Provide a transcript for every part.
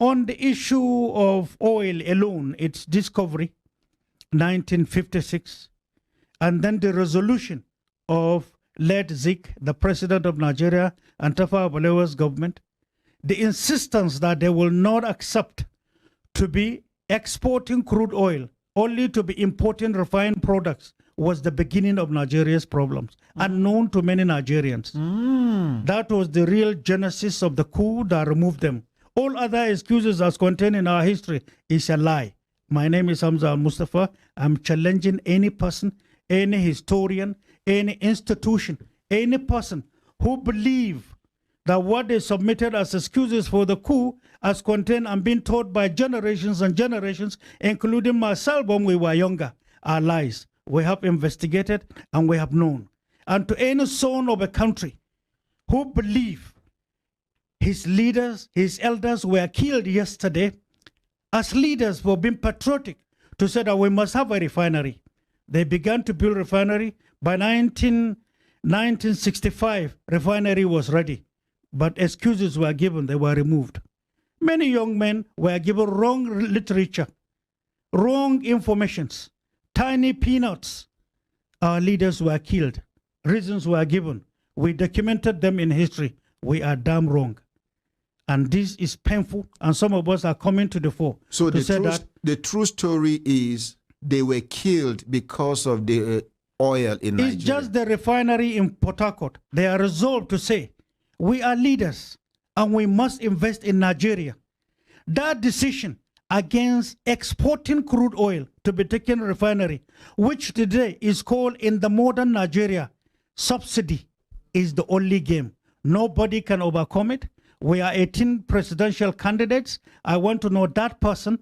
On the issue of oil alone, its discovery, 1956, and then the resolution of late Zik, the president of Nigeria, and Tafawa Balewa's government, the insistence that they will not accept to be exporting crude oil, only to be importing refined products, was the beginning of Nigeria's problems, unknown to many Nigerians. That was the real genesis of the coup that removed them. All other excuses as contained in our history is a lie. My name is Al-Mustapha. I'm challenging any person, any historian, any institution, any person who believe that what they submitted as excuses for the coup as contained and being taught by generations and generations, including myself when we were younger, are lies. We have investigated and we have known. And to any son of a country who believe his leaders, his elders were killed yesterday as leaders for being patriotic to say that we must have a refinery. They began to build refinery. By 1965, refinery was ready. But excuses were given, they were removed. Many young men were given wrong literature, wrong informations, tiny peanuts. Our leaders were killed. Reasons were given. We documented them in history. We are damn wrong. And this is painful, and some of us are coming to the fore. So the true story is they were killed because of the oil in Nigeria. It's just the refinery in Port Harcourt. They are resolved to say, we are leaders and we must invest in Nigeria. That decision against exporting crude oil to be taken refinery, which today is called in the modern Nigeria, subsidy, is the only game. Nobody can overcome it. We are 18 presidential candidates. I want to know that person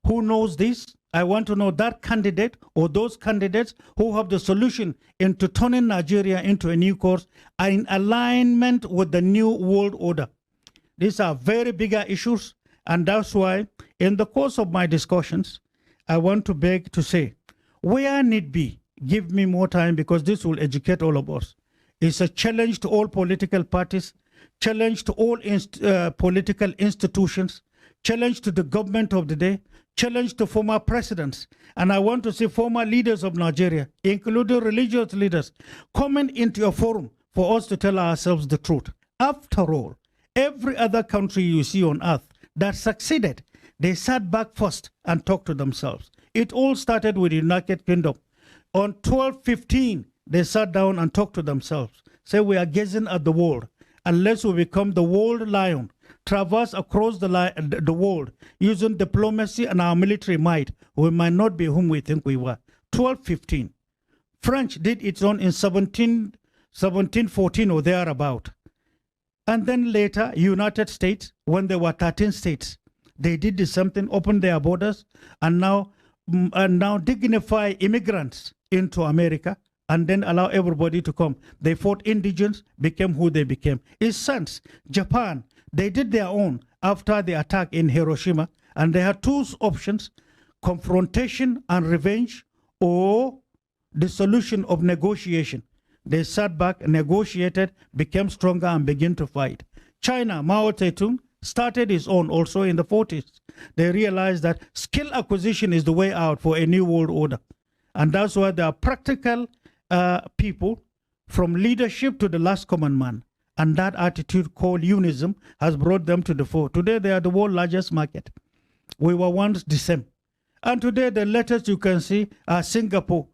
who knows this. I want to know that candidate or those candidates who have the solution into turning Nigeria into a new course are in alignment with the new world order. These are very bigger issues, and that's why in the course of my discussions, I want to beg to say, where need be, give me more time because this will educate all of us. It's a challenge to all political parties, challenge to all political institutions, challenge to the government of the day, challenge to former presidents. And I want to see former leaders of Nigeria, including religious leaders, coming into a forum for us to tell ourselves the truth. After all, every other country you see on earth that succeeded, they sat back first and talked to themselves. It all started with the United Kingdom. On 1215, they sat down and talked to themselves. Say, we are gazing at the world. Unless we become the world lion, traverse across the world using diplomacy and our military might, we might not be whom we think we were. 1215. French did its own in 1714 or thereabout. And then later, United States, when there were 13 states, they did the same thing, opened their borders, and now dignify immigrants into America, and then allow everybody to come. They fought indigents, became who they became. It's sense. Japan, they did their own after the attack in Hiroshima, and they had two options, confrontation and revenge, or the solution of negotiation. They sat back, negotiated, became stronger, and began to fight. China, Mao Zedong, started his own also in the 40s. They realized that skill acquisition is the way out for a new world order. And that's why there are practical people from leadership to the last common man. And that attitude called unism has brought them to the fore. Today, they are the world's largest market. We were once the same. And today, the latest you can see are Singapore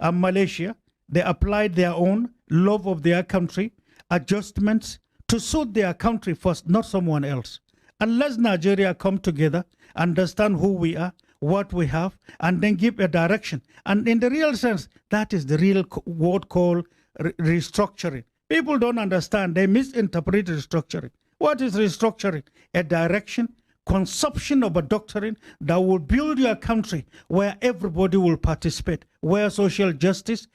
and Malaysia. They applied their own love of their country, adjustments to suit their country first, not someone else. Unless Nigeria come together, understand who we are, what we have, and then give a direction. And in the real sense, that is the real word called restructuring. People don't understand. They misinterpret restructuring. What is restructuring? A direction, conception of a doctrine that will build your country where everybody will participate, where social justice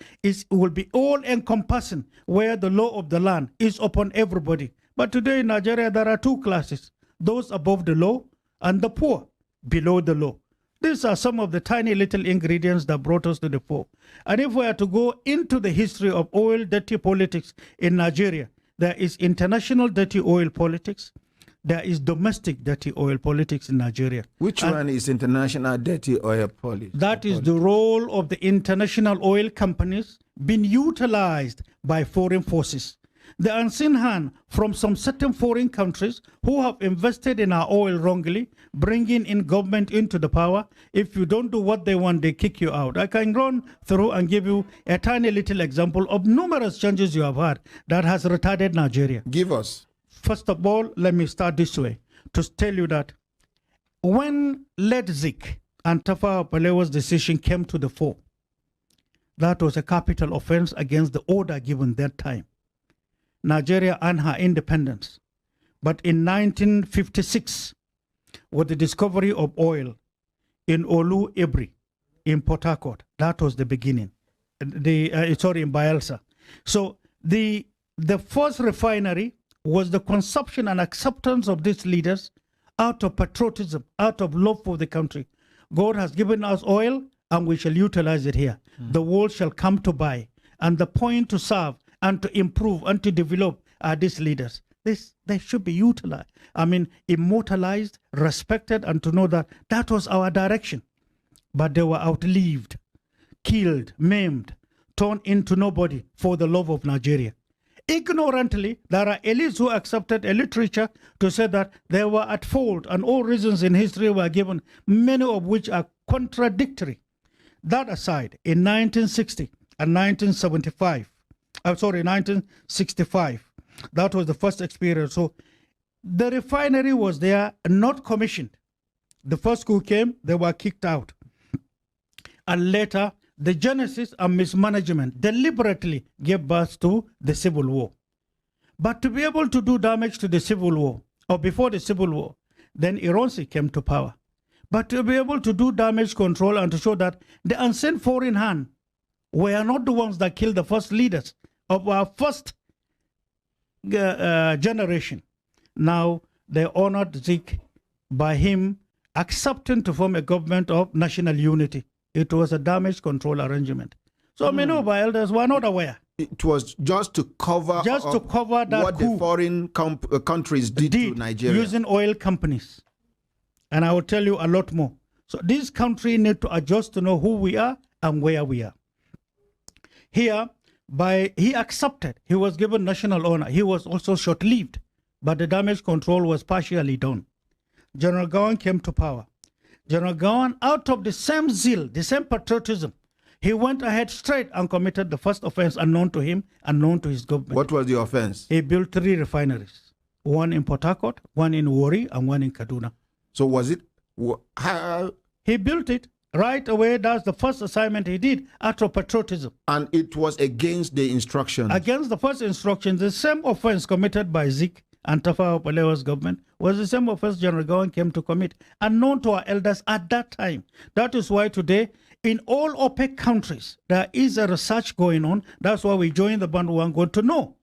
will be all-encompassing, where the law of the land is upon everybody. But today in Nigeria, there are two classes, those above the law and the poor below the law. These are some of the tiny little ingredients that brought us to the fore. And if we are to go into the history of oil dirty politics in Nigeria, there is international dirty oil politics. there is domestic dirty oil politics in Nigeria. Which one is international dirty oil policy? That is the role of the international oil companies being utilized by foreign forces. The unseen hand from some certain foreign countries who have invested in our oil wrongly, bringing in government into the power. If you don't do what they want, they kick you out. I can run through and give you a tiny little example of numerous changes you have had that has retarded Nigeria. Give us. First of all, let me start this way to tell you that when led Zik and Tafawa Balewa's decision came to the fore, that was a capital offense against the order given that time. Nigeria earned her independence. But in 1956, with the discovery of oil in Olu Ebri, in Port Harcourt, that was the beginning. In Bayelsa. So the first refinery was the consumption and acceptance of these leaders out of patriotism, out of love for the country. God has given us oil and we shall utilize it here. The world shall come to buy. And the point to serve and to improve and to develop are these leaders. They should be utilized. Immortalized, respected, and to know that that was our direction. But they were outlived, killed, maimed, turned into nobody for the love of Nigeria. Ignorantly, there are elites who accepted a literature to say that they were at fault and all reasons in history were given, many of which are contradictory. That aside, in 1960 and 1965, that was the first experience. So the refinery was there, not commissioned. The first coup came, they were kicked out. And later, the genesis and mismanagement deliberately gave birth to the Civil War. But to be able to do damage to the Civil War, or before the Civil War, then Ironsi came to power. But to be able to do damage control and to show that the unseen foreign hand were not the ones that killed the first leaders of our first generation. Now they honored Zik by him accepting to form a government of national unity. It was a damage control arrangement. So many of our elders were not aware. It was just to cover that what the foreign countries did to Nigeria. Using oil companies. And I will tell you a lot more. So this country need to adjust to know who we are and where we are. Here, he accepted, he was given national honor. He was also short-lived, but the damage control was partially done. General Gawan came to power. General Gawan, out of the same zeal, the same patriotism, he went ahead straight and committed the first offense unknown to him and known to his government. What was the offense? He built 3 refineries, one in Port Harcourt, one in Warri, and one in Kaduna. So was it? He built it right away. That's the first assignment he did out of patriotism. And it was against the instructions? Against the first instructions. The same offense committed by Zik and Tafawa Balewa's government was the same offense General Gawan came to commit, unknown to our elders at that time. That is why today, in all OPEC countries, there is a research going on. That's why we joined the bandwagon to know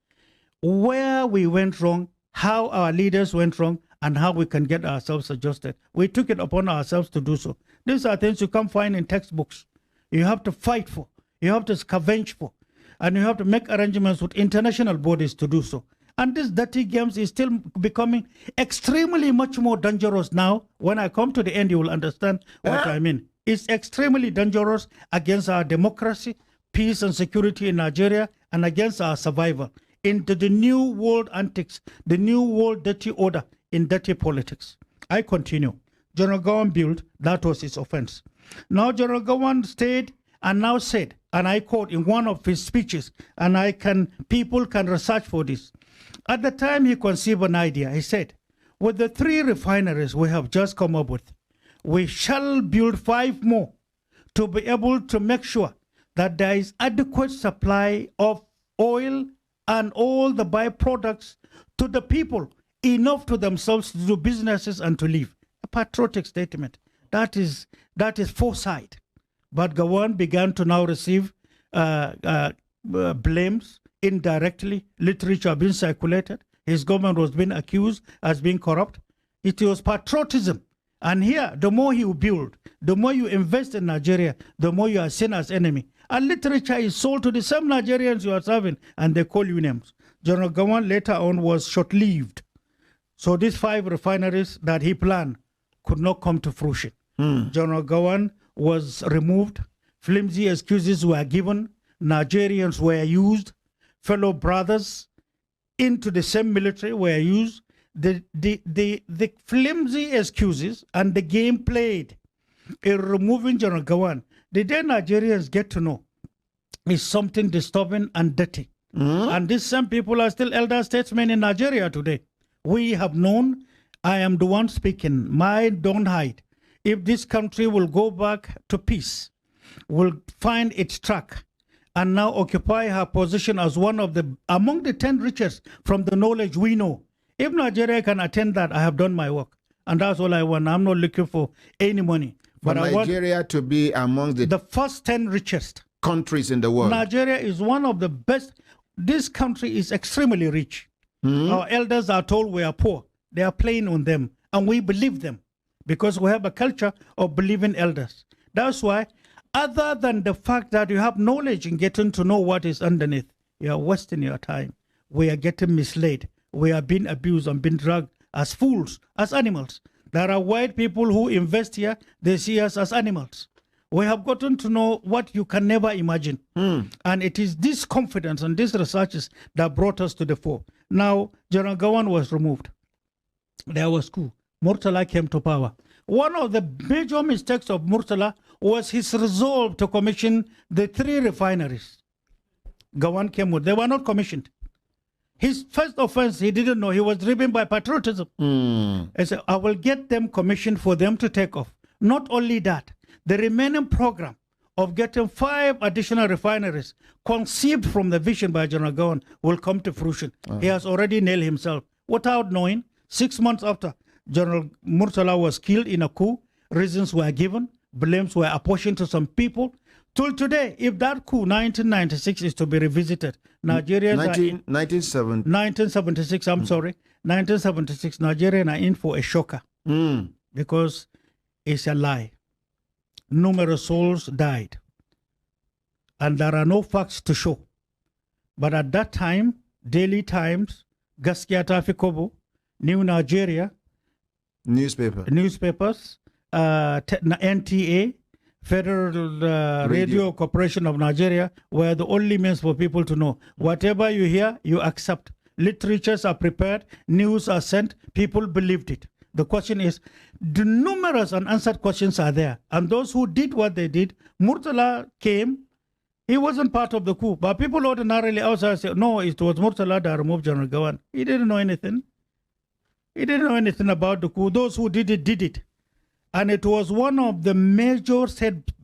where we went wrong, how our leaders went wrong, and how we can get ourselves adjusted. We took it upon ourselves to do so. These are things you can't find in textbooks. You have to fight for, you have to scavenge for, and you have to make arrangements with international bodies to do so. And this dirty games is still becoming extremely much more dangerous now. When I come to the end, you will understand what I mean. It's extremely dangerous against our democracy, peace and security in Nigeria, and against our survival into the new world antics, the new world dirty order in dirty politics. I continue. General Gawan built, that was his offense. Now General Gawan stayed and now said, and I quote in one of his speeches, and people can research for this. At the time he conceived an idea, he said, with the 3 refineries we have just come up with, we shall build 5 more to be able to make sure that there is adequate supply of oil and all the byproducts to the people, enough to themselves to do businesses and to live. A patriotic statement. That is foresight. But Gawan began to now receive blames indirectly. Literature being circulated. His government was being accused as being corrupt. It was patriotism. And here, the more you build, the more you invest in Nigeria, the more you are seen as enemy. And literature is sold to the same Nigerians you are serving, and they call you names. General Gawan later on was short-lived. So these 5 refineries that he planned could not come to fruition. General Gawan was removed. Flimsy excuses were given. Nigerians were used. Fellow brothers into the same military were used. The flimsy excuses and the game played in removing General Gawan, the day Nigerians get to know is something disturbing and dirty. And these same people are still elder statesmen in Nigeria today. We have known, I am the one speaking, mine don't hide. If this country will go back to peace, will find its track, and now occupy her position as one of the, among the 10 richest from the knowledge we know. If Nigeria can attain that, I have done my work. And that's all I want. I'm not looking for any money. But I Nigeria want to be among the first 10 richest countries in the world. Nigeria is one of the best. This country is extremely rich. Our elders are told we are poor. They are playing on them. And we believe them because we have a culture of believing elders. That's why, other than the fact that you have knowledge in getting to know what is underneath, you are wasting your time. We are getting misled. We are being abused and being dragged as fools, as animals. There are white people who invest here. They see us as animals. We have gotten to know what you can never imagine. And it is this confidence and these researches that brought us to the fore. Now, General Gawan was removed. There was coup. Murtala came to power. One of the major mistakes of Murtala was his resolve to commission the 3 refineries. Gawan came with. They were not commissioned. His first offense, he didn't know. He was driven by patriotism. He said, I will get them commissioned for them to take off. Not only that, the remaining program of getting 5 additional refineries conceived from the vision by General Gawan will come to fruition. He has already nailed himself. Without knowing, 6 months after General Murtala was killed in a coup, reasons were given, blames were apportioned to some people. Till today, if that coup, 1996, is to be revisited, Nigerians 1976, I'm sorry, 1976, Nigerians are in for a shocker because it's a lie. Numerous souls died, and there are no facts to show. But at that time, Daily Times, Gaskiya Tafi Kobo, New Nigeria, newspapers, NTA, Federal Radio Corporation of Nigeria were the only means for people to know. Whatever you hear, you accept. Literatures are prepared, news are sent, people believed it. The question is, the numerous unanswered questions are there. And those who did what they did, Murtala came, he wasn't part of the coup. But people ordinarily outside say, no, it was Murtala that removed General Gawan. He didn't know anything. He didn't know anything about the coup. Those who did it, did it. And it was one of the major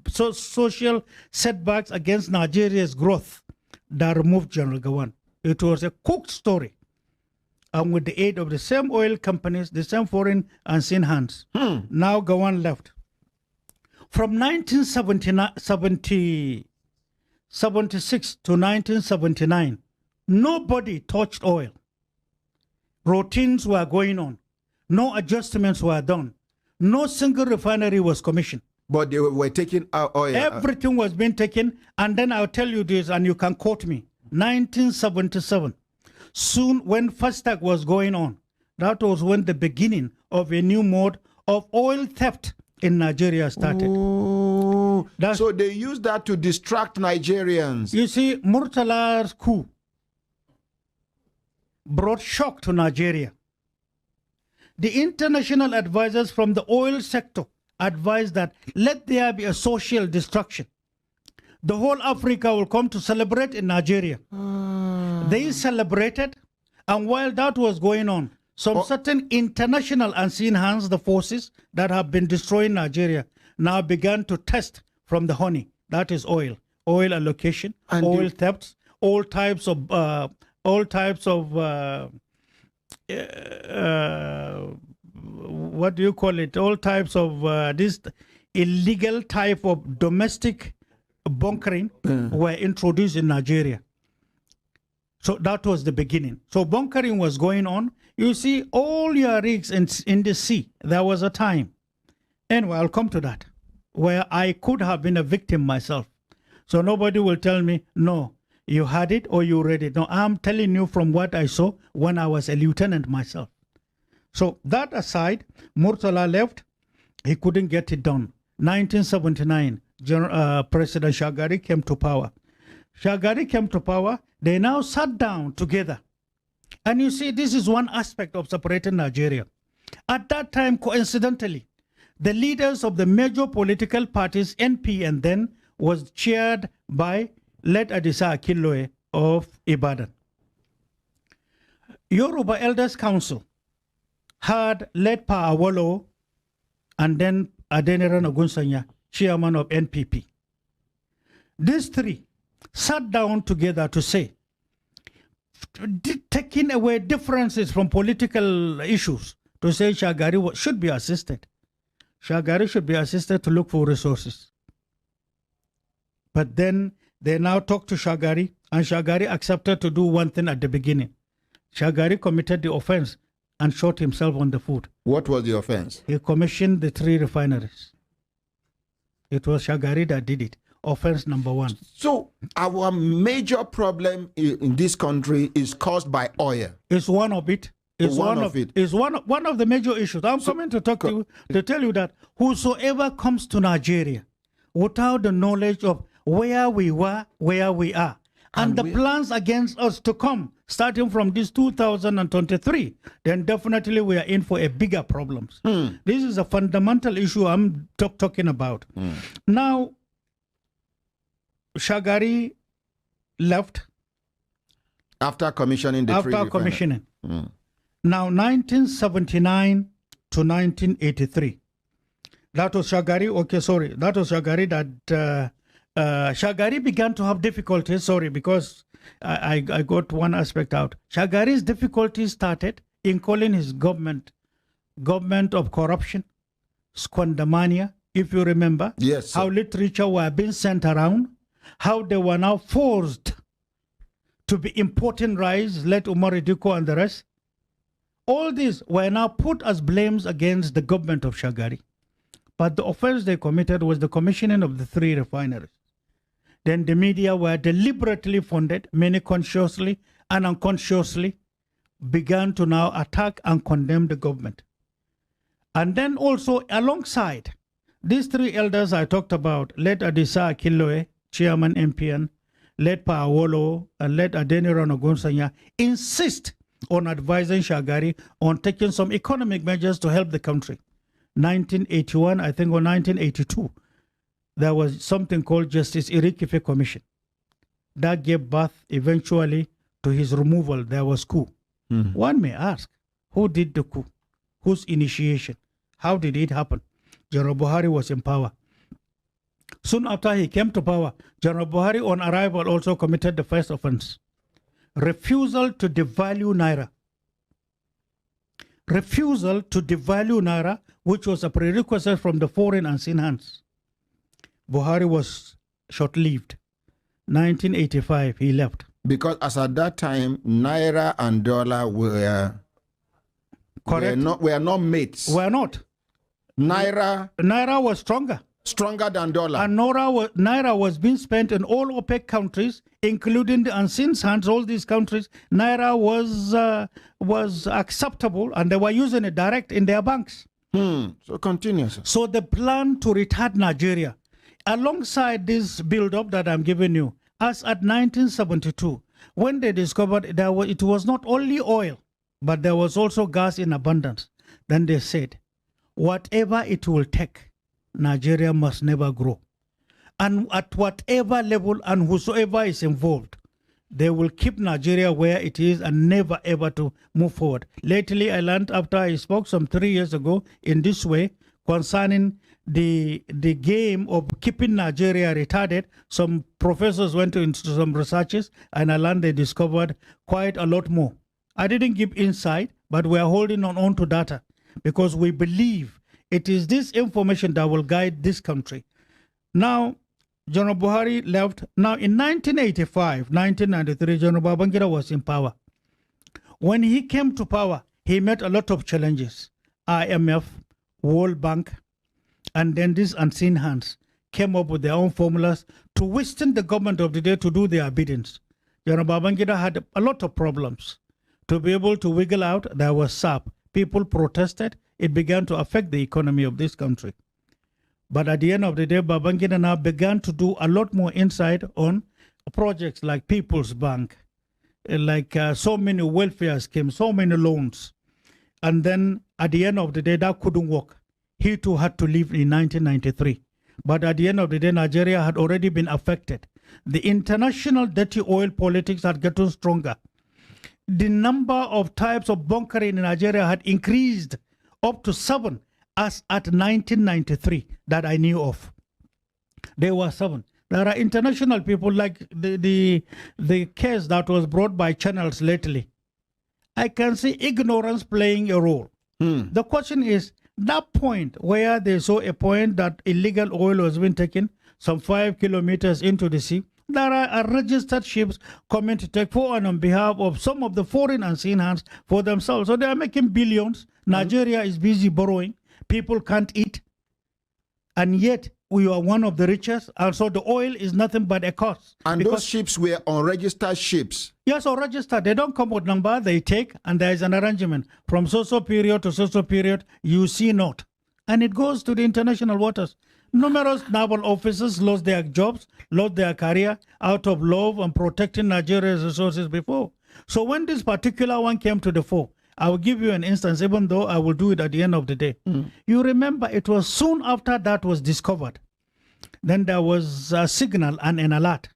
social setbacks against Nigeria's growth that removed General Gawan. It was a cooked story. And with the aid of the same oil companies, the same foreign unseen hands, now Gawan left. From 1976 to 1979, nobody touched oil. Routines were going on. No adjustments were done. No single refinery was commissioned. But they were taking out oil. Everything was being taken. And then I'll tell you this, and you can quote me. 1977. Soon, when FASTAG was going on, that was when the beginning of a new mode of oil theft in Nigeria started. So they used that to distract Nigerians. You see, Murtala's coup brought shock to Nigeria. The international advisors from the oil sector advised that let there be a social destruction. The whole Africa will come to celebrate in Nigeria. They celebrated, and while that was going on, some certain international unseen hands, the forces that have been destroying Nigeria, now began to test from the honey. That is oil allocation, and oil thefts, all types of what do you call it? All types of this illegal type of domestic bunkering were introduced in Nigeria. So that was the beginning. So bunkering was going on. You see, all your rigs in the sea, there was a time. Anyway, I'll come to that, where I could have been a victim myself. So nobody will tell me, no, you had it or you read it. No, I'm telling you from what I saw when I was a lieutenant myself. So that aside, Murtala left. He couldn't get it done. 1979, President Shagari came to power. Shagari came to power. They now sat down together. And you see, this is one aspect of separating Nigeria. At that time, coincidentally, the leaders of the major political parties, NP and then, was chaired by late Adisa Akinloye of Ibadan. Yoruba Elders Council had led Pa Awolowo and then Adeniran Ogunsanya, chairman of NPP. These three sat down together to say, taking away differences from political issues, to say Shagari should be assisted. Shagari should be assisted to look for resources. But then they now talk to Shagari, and Shagari accepted to do one thing at the beginning. Shagari committed the offense and shot himself on the foot. What was the offense? He commissioned the 3 refineries. It was Shagari that did it. Offense number 1. So our major problem in this country is caused by oil. It's one of it. It's one of it. It's one of the major issues. I'm coming to talk to you to tell you that whosoever comes to Nigeria without the knowledge of where we were, where we are, and the plans against us to come, starting from this 2023, then definitely we are in for a bigger problems. This is a fundamental issue I'm talking about. Now, Shagari left. After commissioning the three After commissioning. Now, 1979 to 1983. That was Shagari. Okay, sorry. That was Shagari that Shagari began to have difficulties. Sorry, because I got one aspect out. Shagari's difficulties started in calling his government of corruption, squandermania, if you remember. Yes. How literature were being sent around, how they were now forced to be importing rice, let Umar Idiko and the rest. All these were now put as blames against the government of Shagari. But the offense they committed was the commissioning of the 3 refineries. Then the media were deliberately funded, many consciously and unconsciously, began to now attack and condemn the government. And then also alongside these 3 elders I talked about, led Adisa Akinloye, chairman MPN, led Pa Awolowo, and led Adeniran Ogunsanya, insist on advising Shagari on taking some economic measures to help the country. 1981, I think, or 1982, there was something called Justice Irikife Commission. That gave birth eventually to his removal. There was coup. One may ask, who did the coup? Whose initiation? How did it happen? General Buhari was in power. Soon after he came to power, General Buhari on arrival also committed the first offense. Refusal to devalue Naira. Refusal to devalue Naira, which was a prerequisite from the foreign unseen hands. Buhari was short-lived. 1985, he left. Because as at that time, Naira and dollar were not mates. Were not. Naira was stronger. Stronger than dollar. And Naira was being spent in all OPEC countries, including the unseen hands, all these countries. Naira was acceptable, and they were using it direct in their banks. So continue, sir. So the plan to retard Nigeria, alongside this build-up that I'm giving you, as at 1972, when they discovered it was not only oil, but there was also gas in abundance, then they said, whatever it will take, Nigeria must never grow. And at whatever level and whosoever is involved, they will keep Nigeria where it is and never ever to move forward. Lately, I learned after I spoke some 3 years ago in this way concerning the game of keeping Nigeria retarded. Some professors went into some researches and I learned they discovered quite a lot more. I didn't give insight, but we are holding on to data because we believe it is this information that will guide this country. Now, General Buhari left. Now, in 1985, 1993, General Babangida was in power. When he came to power, he met a lot of challenges. IMF, World Bank, and then these unseen hands came up with their own formulas to withstand the government of the day to do their biddings. General Babangida had a lot of problems. To be able to wiggle out, there was SAP, people protested, it began to affect the economy of this country. But at the end of the day, Babangida now began to do a lot more insight on projects like People's Bank, like so many welfare schemes, so many loans. And then at the end of the day, that couldn't work. He too had to leave in 1993. But at the end of the day, Nigeria had already been affected. The international dirty oil politics had gotten stronger. The number of types of bunkering in Nigeria had increased up to 7 as at 1993 that I knew of. There were 7. There are international people like the case that was brought by channels lately. I can see ignorance playing a role. The question is, that point where they saw a point that illegal oil was being taken some 5 kilometers into the sea, there are registered ships coming to take for and on behalf of some of the foreign unseen hands for themselves. So they are making billions. Nigeria is busy borrowing. People can't eat. And yet, we are one of the richest. And so the oil is nothing but a cost. And those ships were unregistered ships. Yes, unregistered. They don't come with number. They take, and there is an arrangement. From so-so period to so-so period, you see not. And it goes to the international waters. Numerous naval officers lost their jobs, lost their career out of love and protecting Nigeria's resources before. So when this particular one came to the fore, I will give you an instance, even though I will do it at the end of the day. You remember it was soon after that was discovered. Then there was a signal and an alert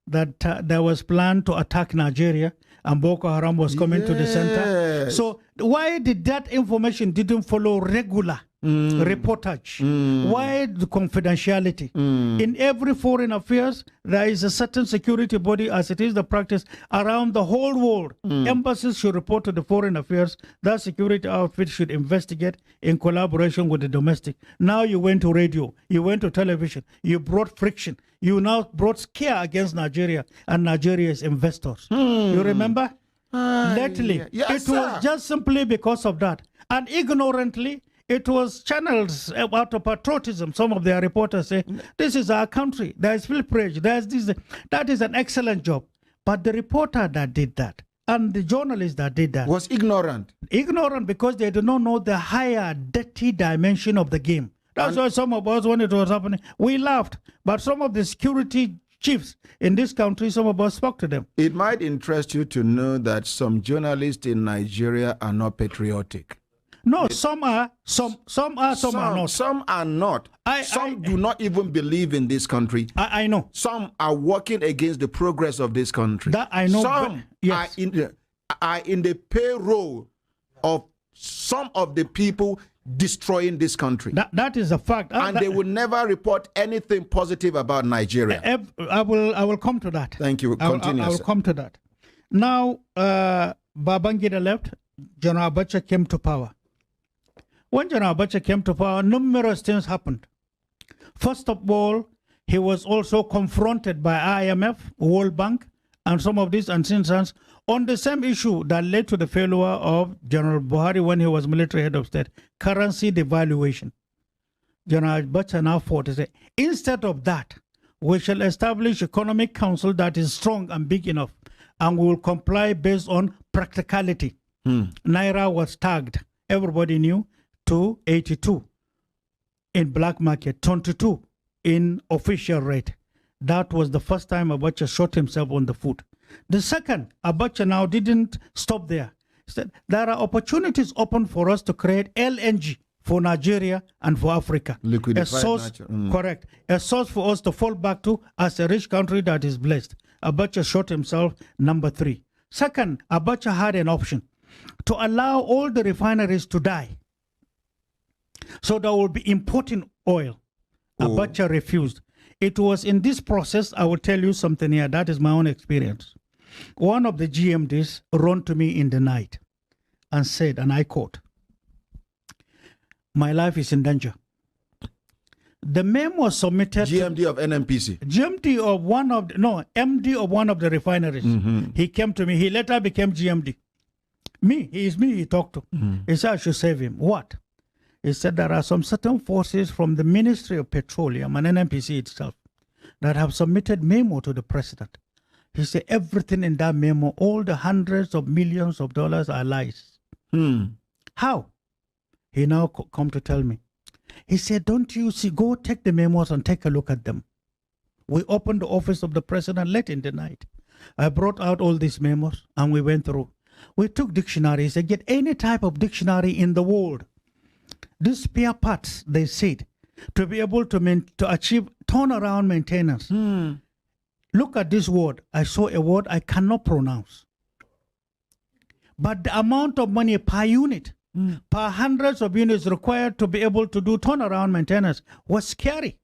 that there was plan to attack Nigeria and Boko Haram was coming to the center. So why did that information didn't follow regular reportage? Why the confidentiality? In every foreign affairs, there is a certain security body, as it is the practice around the whole world. Embassies should report to the foreign affairs. That security outfit should investigate in collaboration with the domestic. Now you went to radio, you went to television, you brought friction. You now brought scare against Nigeria and Nigeria's investors. You remember? Lately, yes, it was just simply because of that. And ignorantly, it was channels out of patriotism. Some of their reporters say, this is our country. There is pilferage. There's this. That is an excellent job. But the reporter that did that and the journalist that did that was ignorant. Ignorant because they do not know the higher, dirty dimension of the game. That's why some of us, when it was happening, we laughed. But some of the security chiefs in this country, some of us spoke to them. It might interest you to know that some journalists in Nigeria are not patriotic. No, some are, some are, some are not. Some are not. Some do not even believe in this country. I know. Some are working against the progress of this country. That I know. Some are in the payroll of some of the people destroying this country. That is a fact. And they will never report anything positive about Nigeria. I will come to that. Thank you. Continue. I will come to that. Now, Babangida left. General Abacha came to power. When General Abacha came to power, numerous things happened. First of all, he was also confronted by IMF, World Bank, and some of these unseen hands on the same issue that led to the failure of General Buhari when he was military head of state, currency devaluation. General Abacha now fought to say, instead of that, we shall establish economic council that is strong and big enough, and we will comply based on practicality. Naira was tagged, everybody knew, to 82 in black market, 22 in official rate. That was the first time Abacha shot himself on the foot. The second, Abacha now didn't stop there. He said, there are opportunities open for us to create LNG for Nigeria and for Africa. Liquefied a source, correct. A source for us to fall back to as a rich country that is blessed. Abacha shot himself, number 3. Second, Abacha had an option to allow all the refineries to die. So they will be importing oil. Abacha refused. It was in this process, I will tell you something here, that is my own experience. One of the GMDs ran to me in the night and said, and I quote, my life is in danger. The memo was submitted GMD of NNPC. GMD of one of, MD of one of the refineries. He came to me, he later became GMD. He talked to. He said I should save him. What? He said there are some certain forces from the Ministry of Petroleum and NNPC itself that have submitted memo to the president. He said everything in that memo, all the hundreds of millions of dollars are lies. How? He now come to tell me. He said, don't you see, go take the memos and take a look at them. We opened the office of the president late in the night. I brought out all these memos and we went through. We took dictionaries and get any type of dictionary in the world. These spare parts, they said, to be able to achieve turnaround maintenance. Look at this word. I saw a word I cannot pronounce. But the amount of money per unit, per hundreds of units required to be able to do turnaround maintenance was scary.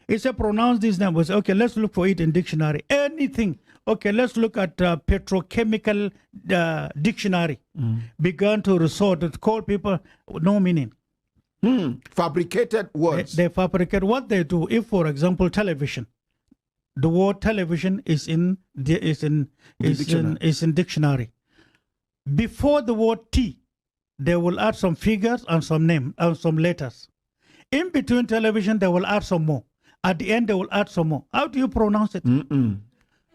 He said, pronounce this name. Was okay, let's look for it in dictionary. Anything. Okay, let's look at petrochemical dictionary. Began to resort to call people no meaning. Fabricated words. They fabricate what they do. If, for example, television, the word television is in dictionary. Before the word T, they will add some figures and some name and some letters. In between television, they will add some more. At the end, they will add some more. How do you pronounce it?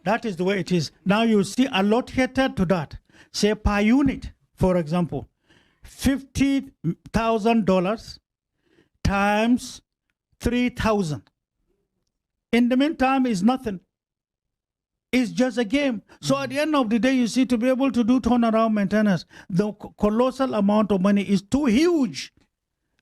That is the way it is. Now you see allocated to that. Say per unit, for example, $50,000 times 3,000. In the meantime, is nothing. It's just a game. So at the end of the day, you see, to be able to do turnaround maintenance, the colossal amount of money is too huge.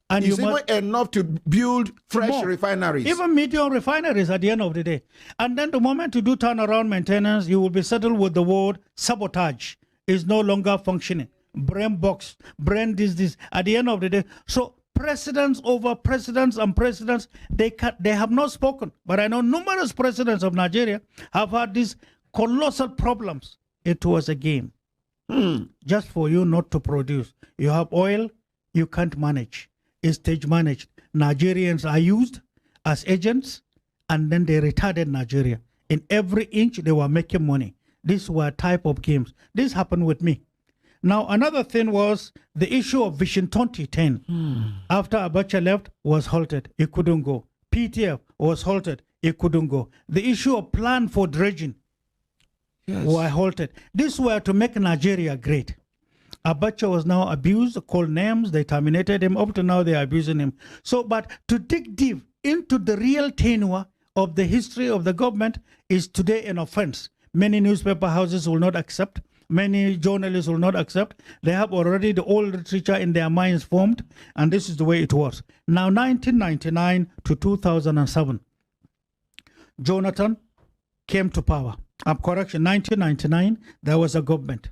And it's even enough to build fresh refineries. Even medium refineries at the end of the day. And then the moment you do turnaround maintenance, you will be settled with the word sabotage. Is no longer functioning. Brain box, brain this. At the end of the day. So presidents over presidents and presidents, they have not spoken. But I know numerous presidents of Nigeria have had these colossal problems. It was a game. Just for you not to produce. You have oil, you can't manage. Is stage managed. Nigerians are used as agents, and then they retarded Nigeria. In every inch, they were making money. These were type of games. This happened with me. Now, another thing was the issue of Vision 2010. After Abacha left, was halted. It couldn't go. PTF was halted. It couldn't go. The issue of plan for dredging were halted. These were to make Nigeria great. Abacha was now abused, called names, they terminated him. Up to now, they are abusing him. So, but to dig deep into the real tenure of the history of the government is today an offense. Many newspaper houses will not accept. Many journalists will not accept. They have already the old literature in their minds formed, and this is the way it was. Now, 1999 to 2007, Jonathan came to power. 1999, there was a government.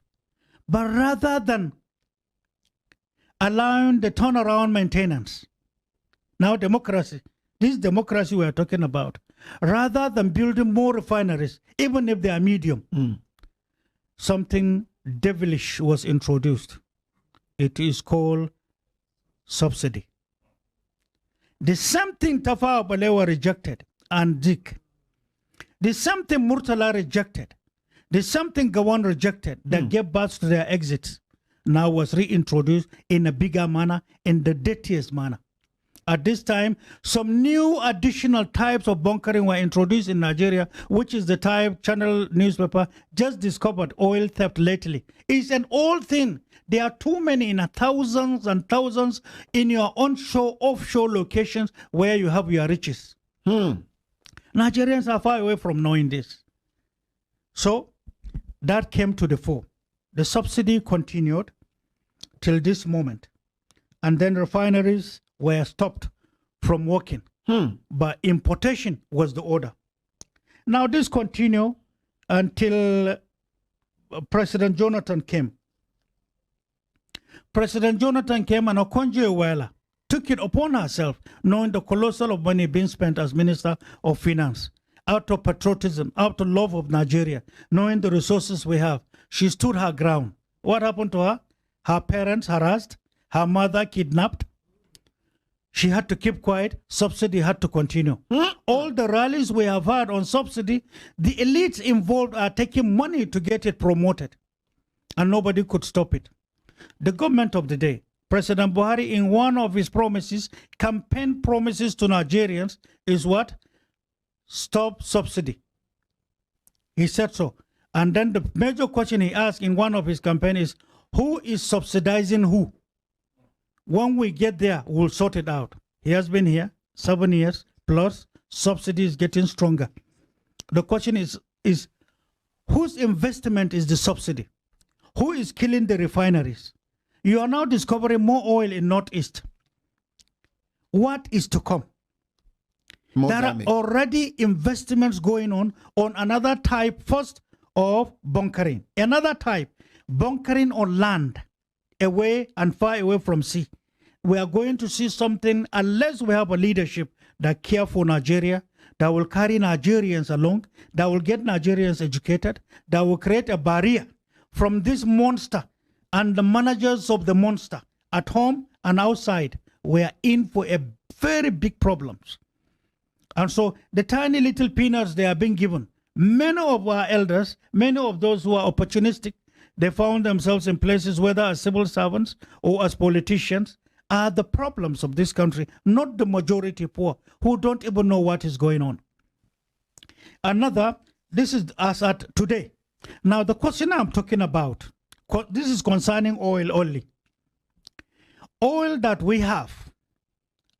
But rather than allowing the turnaround maintenance, now democracy, this democracy we are talking about, rather than building more refineries, even if they are medium, something devilish was introduced. It is called subsidy. The same thing Tafawa Balewa rejected and Dik. The same thing Murtala rejected. The same thing Gawan rejected that gave birth to their exits now was reintroduced in a bigger manner, in the dirtiest manner. At this time, some new additional types of bunkering were introduced in Nigeria, which is the type Channel newspaper just discovered oil theft lately. It's an old thing. There are too many in thousands and thousands in your onshore, offshore locations where you have your riches. Nigerians are far away from knowing this. So that came to the fore. The subsidy continued till this moment. And then refineries were stopped from working. But importation was the order. Now this continued until President Jonathan came. President Jonathan came and Okonjo-Iweala took it upon herself, knowing the colossal of money being spent as Minister of Finance, out of patriotism, out of love of Nigeria, knowing the resources we have. She stood her ground. What happened to her? Her parents harassed, her mother kidnapped. She had to keep quiet. Subsidy had to continue. All the rallies we have had on subsidy, the elites involved are taking money to get it promoted. And nobody could stop it. The government of the day, President Buhari, in one of his promises, campaign promises to Nigerians, is what? Stop subsidy. He said so. And then the major question he asked in one of his campaigns is, who is subsidizing who? When we get there, we'll sort it out. He has been here 7 years plus, subsidy is getting stronger. The question is whose investment is the subsidy? Who is killing the refineries? You are now discovering more oil in Northeast. What is to come? More There damage. are already investments going on another type first of bunkering. Another type, bunkering on land, away and far away from sea. We are going to see something unless we have a leadership that care for Nigeria, that will carry Nigerians along, that will get Nigerians educated, that will create a barrier from this monster and the managers of the monster at home and outside. We are in for a very big problems. And so the tiny little peanuts they are being given, many of our elders, many of those who are opportunistic, they found themselves in places whether as civil servants or as politicians, are the problems of this country, not the majority poor who don't even know what is going on. Another, this is as at today. Now the question I'm talking about, this is concerning oil only. Oil that we have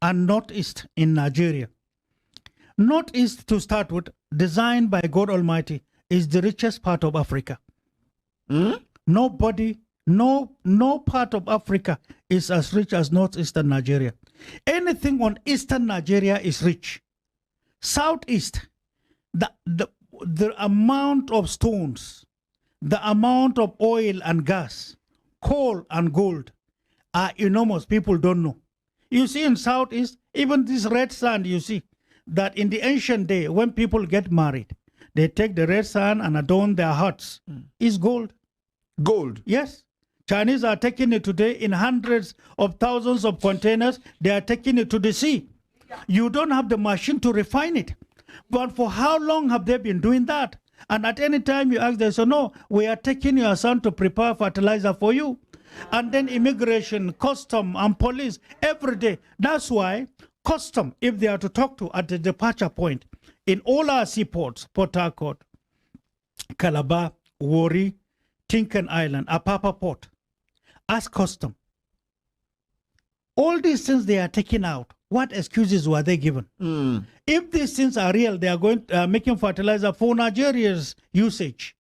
and Northeast in Nigeria. Northeast, to start with, designed by God Almighty, is the richest part of Africa. Nobody, no part of Africa is as rich as Northeastern Nigeria. Anything on Eastern Nigeria is rich. Southeast, the amount of stones, the amount of oil and gas, coal and gold are enormous. People don't know. You see in Southeast, even this red sand you see, that in the ancient day, when people get married, they take the red sand and adorn their huts. It's gold. Gold. Yes. Chinese are taking it today in hundreds of thousands of containers. They are taking it to the sea. You don't have the machine to refine it. But for how long have they been doing that? And at any time you ask, they say, no, we are taking your son to prepare fertilizer for you. And then immigration, custom, and police every day. That's why custom, if they are to talk to at the departure point, in all our seaports, Port Harcourt, Calabar, Warri, Tinkan Island, Apapa Port, ask custom. All these things they are taking out. What excuses were they given? If these things are real, they are going making fertilizer for Nigeria's usage.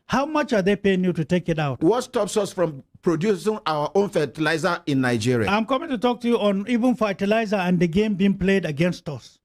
How much are they paying you to take it out? What stops us from producing our own fertilizer in Nigeria? I'm coming to talk to you on even fertilizer and the game being played against us.